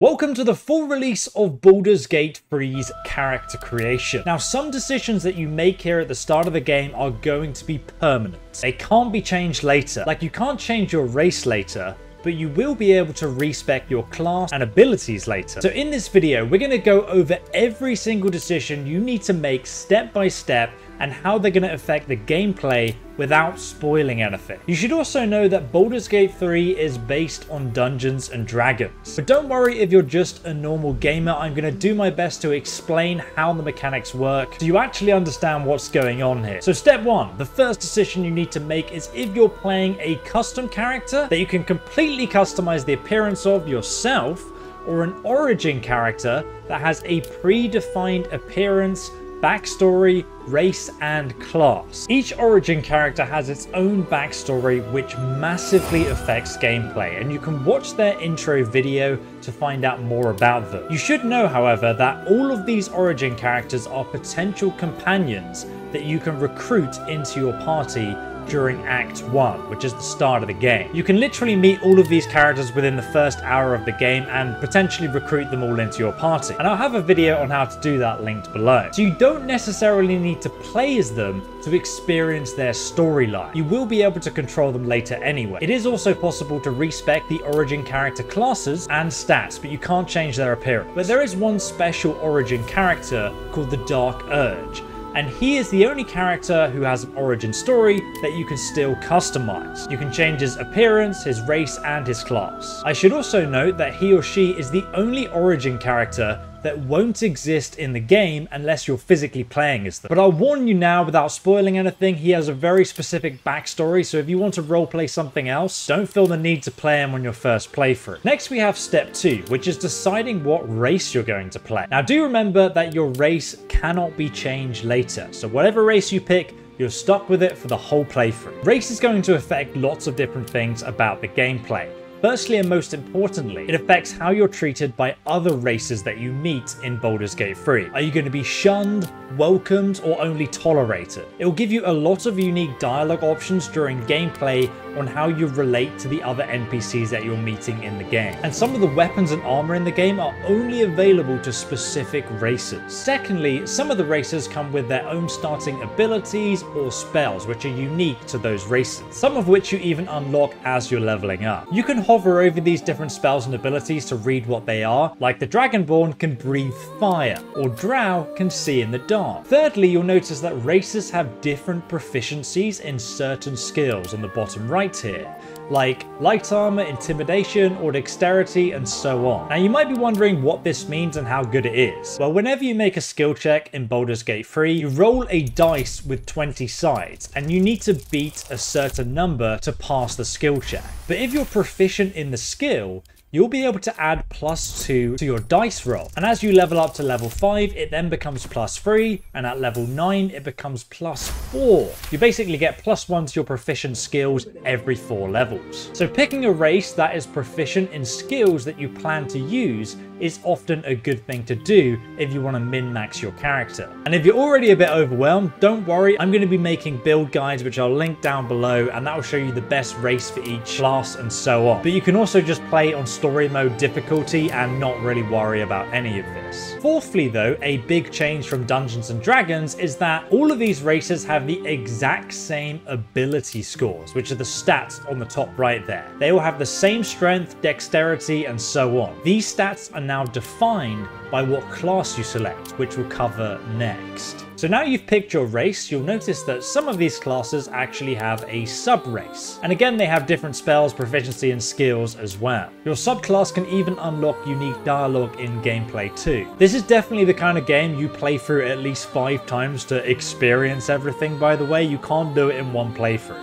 Welcome to the full release of Baldur's Gate 3's character creation. Now, some decisions that you make here at the start of the game are going to be permanent. They can't be changed later. Like, you can't change your race later, but you will be able to respec your class and abilities later. So in this video, we're going to go over every single decision you need to make step by step and how they're going to affect the gameplay without spoiling anything. You should also know that Baldur's Gate 3 is based on Dungeons and Dragons. But don't worry if you're just a normal gamer, I'm going to do my best to explain how the mechanics work so you actually understand what's going on here. So step 1, the first decision you need to make is if you're playing a custom character that you can completely customize the appearance of yourself, or an origin character that has a predefined appearance, backstory, race, and class. Each origin character has its own backstory which massively affects gameplay, and you can watch their intro video to find out more about them. You should know, however, that all of these origin characters are potential companions that you can recruit into your party during Act 1, which is the start of the game. You can literally meet all of these characters within the first hour of the game and potentially recruit them all into your party. And I'll have a video on how to do that linked below. So you don't necessarily need to play as them to experience their storyline. You will be able to control them later anyway. It is also possible to respec the origin character classes and stats, but you can't change their appearance. But there is one special origin character called the Dark Urge, and he is the only character who has an origin story that you can still customize. You can change his appearance, his race, and his class. I should also note that he or she is the only origin character that won't exist in the game unless you're physically playing as them. But I'll warn you now, without spoiling anything, he has a very specific backstory, so if you want to roleplay something else, don't feel the need to play him on your first playthrough. Next we have step 2, which is deciding what race you're going to play. Now do remember that your race cannot be changed later, so whatever race you pick, you're stuck with it for the whole playthrough. Race is going to affect lots of different things about the gameplay. Firstly, and most importantly, it affects how you're treated by other races that you meet in Baldur's Gate 3. Are you going to be shunned, welcomed, or only tolerated? It will give you a lot of unique dialogue options during gameplay on how you relate to the other NPCs that you're meeting in the game. And some of the weapons and armor in the game are only available to specific races. Secondly, some of the races come with their own starting abilities or spells which are unique to those races, some of which you even unlock as you're leveling up. You can hover over these different spells and abilities to read what they are, like the Dragonborn can breathe fire, or Drow can see in the dark. Thirdly, you'll notice that races have different proficiencies in certain skills on the bottom right here, like light armor, intimidation, or dexterity, and so on. Now you might be wondering what this means and how good it is. Well, whenever you make a skill check in Baldur's Gate 3, you roll a dice with 20 sides, and you need to beat a certain number to pass the skill check. But if you're proficient in the skill, you'll be able to add +2 to your dice roll. And as you level up to level 5, it then becomes +3, and at level 9, it becomes +4. You basically get +1 to your proficient skills every 4 levels. So picking a race that is proficient in skills that you plan to use is often a good thing to do if you want to min-max your character. And if you're already a bit overwhelmed, don't worry, I'm going to be making build guides which I'll link down below, and that will show you the best race for each class and so on. But you can also just play on story mode difficulty and not really worry about any of this. Fourthly though, a big change from Dungeons and Dragons is that all of these races have the exact same ability scores, which are the stats on the top right there. They all have the same strength, dexterity, and so on. These stats are now defined by what class you select, which we'll cover next. So now you've picked your race, you'll notice that some of these classes actually have a sub-race. And again, they have different spells, proficiency, and skills as well. Your subclass can even unlock unique dialogue in gameplay too. This is definitely the kind of game you play through at least 5 times to experience everything, by the way. You can't do it in one playthrough.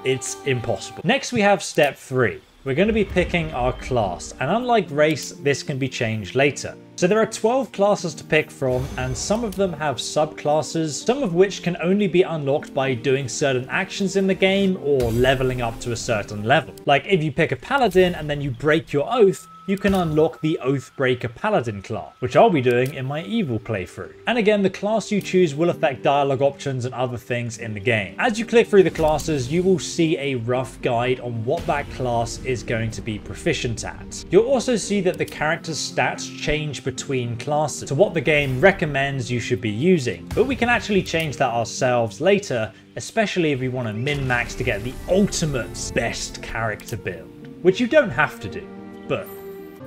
It's impossible. Next we have step 3. We're going to be picking our class, and unlike race, this can be changed later. So there are 12 classes to pick from, and some of them have subclasses, some of which can only be unlocked by doing certain actions in the game or leveling up to a certain level. Like if you pick a paladin and then you break your oath, you can unlock the Oathbreaker Paladin class, which I'll be doing in my Evil playthrough. And again, the class you choose will affect dialogue options and other things in the game. As you click through the classes, you will see a rough guide on what that class is going to be proficient at. You'll also see that the character's stats change between classes to what the game recommends you should be using, but we can actually change that ourselves later, especially if we want to min-max to get the ultimate best character build, which you don't have to do, but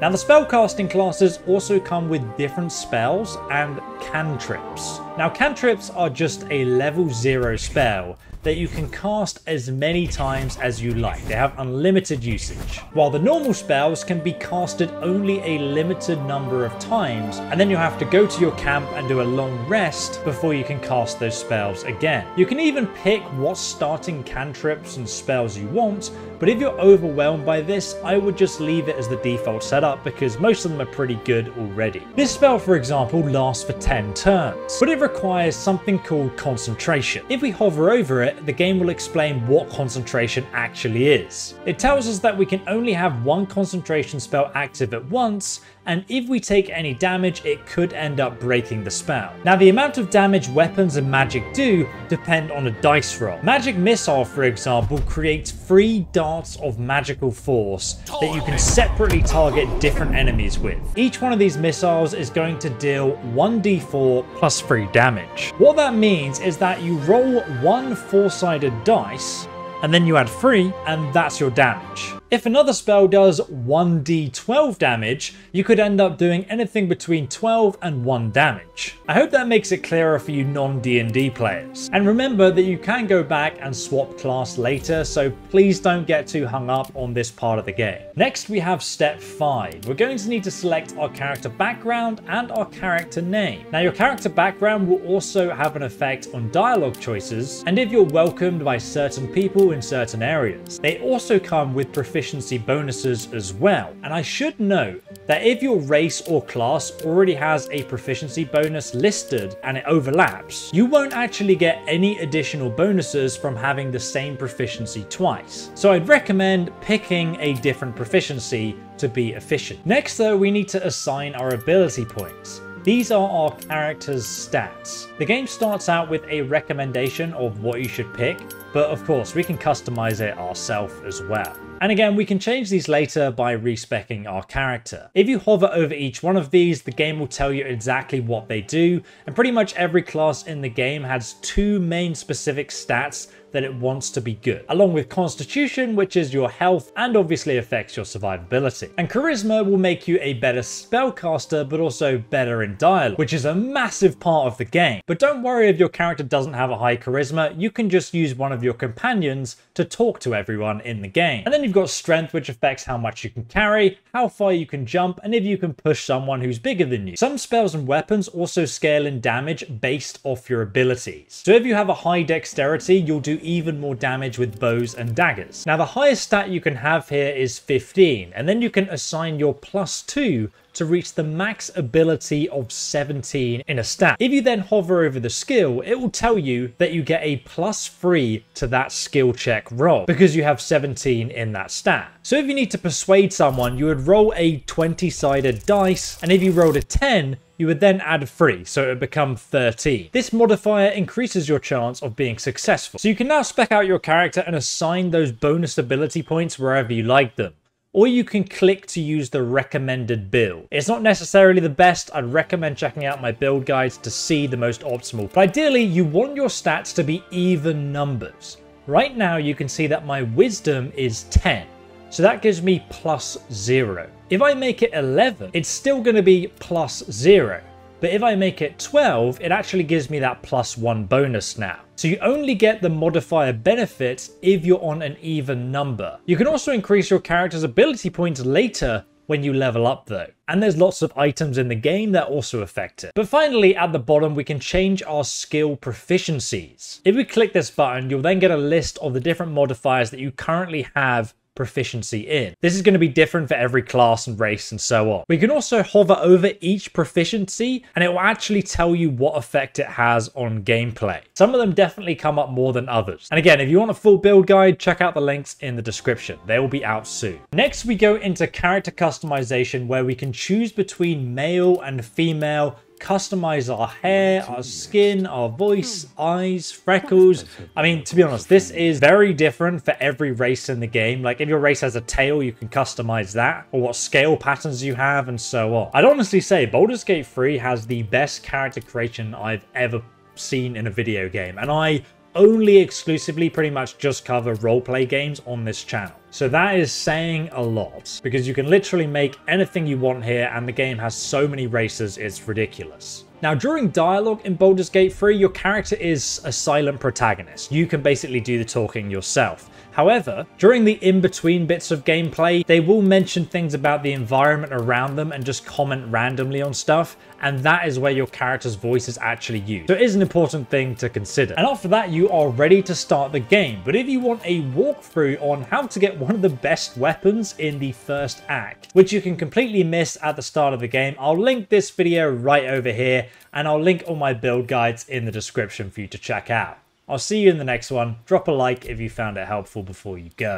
now the spellcasting classes also come with different spells and cantrips. Now cantrips are just a level 0 spell that you can cast as many times as you like. They have unlimited usage, while the normal spells can be casted only a limited number of times, and then you have to go to your camp and do a long rest before you can cast those spells again. You can even pick what starting cantrips and spells you want, but if you're overwhelmed by this, I would just leave it as the default setup because most of them are pretty good already. This spell, for example, lasts for 10 turns, but it requires something called concentration. If we hover over it, the game will explain what concentration actually is. It tells us that we can only have one concentration spell active at once, and if we take any damage, it could end up breaking the spell. Now, the amount of damage weapons and magic do depend on a dice roll. Magic Missile, for example, creates 3 darts of magical force that you can separately target different enemies with. Each one of these missiles is going to deal 1d4 plus 3 damage. What that means is that you roll 1 4-sided dice, and then you add 3, and that's your damage. If another spell does 1d12 damage, you could end up doing anything between 12 and 1 damage. I hope that makes it clearer for you non-D&D players. And remember that you can go back and swap class later, so please don't get too hung up on this part of the game. Next we have step 5. We're going to need to select our character background and our character name. Now your character background will also have an effect on dialogue choices, and if you're welcomed by certain people in certain areas. They also come with proficiency bonuses as well. And I should note that if your race or class already has a proficiency bonus listed and it overlaps, you won't actually get any additional bonuses from having the same proficiency twice. So I'd recommend picking a different proficiency to be efficient. Next though, we need to assign our ability points. These are our character's stats. The game starts out with a recommendation of what you should pick, but of course we can customize it ourselves as well. And again, we can change these later by respecing our character. If you hover over each one of these, the game will tell you exactly what they do, and pretty much every class in the game has 2 main specific stats that it wants to be good, along with Constitution, which is your health and obviously affects your survivability. And Charisma will make you a better spellcaster, but also better in dialogue, which is a massive part of the game. But don't worry if your character doesn't have a high Charisma, you can just use one of your companions to talk to everyone in the game. And then you've got Strength, which affects how much you can carry, how far you can jump, and if you can push someone who's bigger than you. Some spells and weapons also scale in damage based off your abilities. So if you have a high dexterity, you'll do even more damage with bows and daggers. Now the highest stat you can have here is 15, and then you can assign your +2 to reach the max ability of 17 in a stat. If you then hover over the skill, it will tell you that you get a +3 to that skill check roll because you have 17 in that stat. So if you need to persuade someone, you would roll a 20-sided dice, and if you rolled a 10, you would then add 3, so it would become 13. This modifier increases your chance of being successful. So you can now spec out your character and assign those bonus ability points wherever you like them. Or you can click to use the recommended build. It's not necessarily the best. I'd recommend checking out my build guides to see the most optimal. But ideally, you want your stats to be even numbers. Right now, you can see that my wisdom is 10. So that gives me +0. If I make it 11, it's still going to be +0. But if I make it 12, it actually gives me that +1 bonus now. So you only get the modifier benefits if you're on an even number. You can also increase your character's ability points later when you level up though. And there's lots of items in the game that also affect it. But finally, at the bottom, we can change our skill proficiencies. If we click this button, you'll then get a list of the different modifiers that you currently have proficiency in. This is going to be different for every class and race and so on. We can also hover over each proficiency and it will actually tell you what effect it has on gameplay. Some of them definitely come up more than others. And again, if you want a full build guide, check out the links in the description. They will be out soon. Next, we go into character customization, where we can choose between male and female, customize our hair, our skin, our voice, eyes, freckles. I mean, to be honest, this is very different for every race in the game. Like if your race has a tail, you can customize that, or what scale patterns you have and so on. I'd honestly say Baldur's Gate 3 has the best character creation I've ever seen in a video game, and I only exclusively pretty much just cover roleplay games on this channel. So that is saying a lot, because you can literally make anything you want here, and the game has so many races, it's ridiculous. Now, during dialogue in Baldur's Gate 3, your character is a silent protagonist. You can basically do the talking yourself. However, during the in-between bits of gameplay, they will mention things about the environment around them and just comment randomly on stuff, and that is where your character's voice is actually used. So it is an important thing to consider. And after that, you are ready to start the game. But if you want a walkthrough on how to get one of the best weapons in the first act, which you can completely miss at the start of the game, I'll link this video right over here, and I'll link all my build guides in the description for you to check out. I'll see you in the next one. Drop a like if you found it helpful before you go.